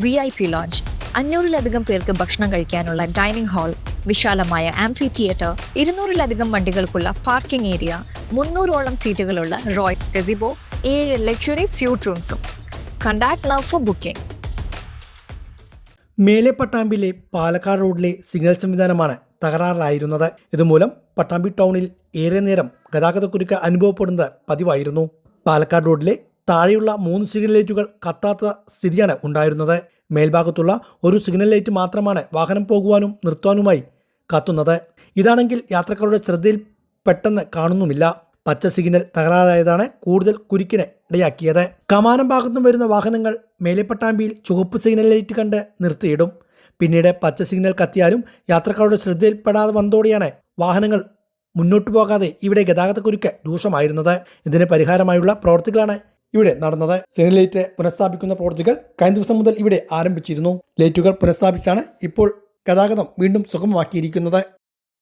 VIP launch, 500-ലധികം പേർക്ക് ഭക്ഷണം കഴിക്കാനുള്ള ഡൈനിങ് ഹാൾ, വിശാലമായ ആംഫി തിയേറ്റർ, 200-ലധികം വണ്ടികൾക്കുള്ള പാർക്കിംഗ് ഏരിയ, 300-ഓളം സീറ്റുകളുള്ള റോയൽ ഗസിബോ, 7 ലക്ഷറി സ്യൂട്ട് റൂംസും. Contact now for booking. മേലെ പട്ടാമ്പിയിലെ പാലക്കാട് റോഡിലെ സിഗ്നൽ സംവിധാനമാണ് തകരാറിലായിരുന്നത്. ഇതുമൂലം പട്ടാമ്പി ടൗണിൽ ഏറെ നേരം ഗതാഗതക്കുരുക്ക് അനുഭവപ്പെടുന്നത് പതിവായിരുന്നു. പാലക്കാട് റോഡിലെ താഴെയുള്ള 3 സിഗ്നൽ ലൈറ്റുകൾ കത്താത്ത സ്ഥിതിയാണ് ഉണ്ടായിരുന്നത്. മേൽഭാഗത്തുള്ള ഒരു സിഗ്നൽ ലൈറ്റ് മാത്രമാണ് വാഹനം പോകുവാനും നിർത്തുവാനുമായി കത്തുന്നത്. ഇതാണെങ്കിൽ യാത്രക്കാരുടെ ശ്രദ്ധയിൽ പെട്ടെന്ന് കാണുന്നുമില്ല. പച്ച സിഗ്നൽ തകരാറായതാണ് കൂടുതൽ കുരുക്കിന് ഇടയാക്കിയത്. കമാനം ഭാഗത്തും വരുന്ന വാഹനങ്ങൾ മേലെപ്പട്ടാമ്പിയിൽ ചുവപ്പ് സിഗ്നൽ ലൈറ്റ് കണ്ട് നിർത്തിയിടും. പിന്നീട് പച്ച സിഗ്നൽ കത്തിയാലും യാത്രക്കാരുടെ ശ്രദ്ധയിൽപ്പെടാതെ വന്നതോടെയാണ് വാഹനങ്ങൾ മുന്നോട്ടു പോകാതെ ഇവിടെ ഗതാഗതക്കുരുക്ക് രൂക്ഷമായിരുന്നത്. ഇതിന് പരിഹാരമായുള്ള പ്രവൃത്തികളാണ് ഇവിടെ നടന്നത്. സിഗ്നൽ ലൈറ്റ് പുനഃസ്ഥാപിക്കുന്ന പ്രവൃത്തികൾ കഴിഞ്ഞ ദിവസം മുതൽ ഇവിടെ ആരംഭിച്ചിരുന്നു. ലൈറ്റുകൾ പുനഃസ്ഥാപിച്ചാണ് ഇപ്പോൾ ഗതാഗതം വീണ്ടും സുഗമമാക്കിയിരിക്കുന്നത്.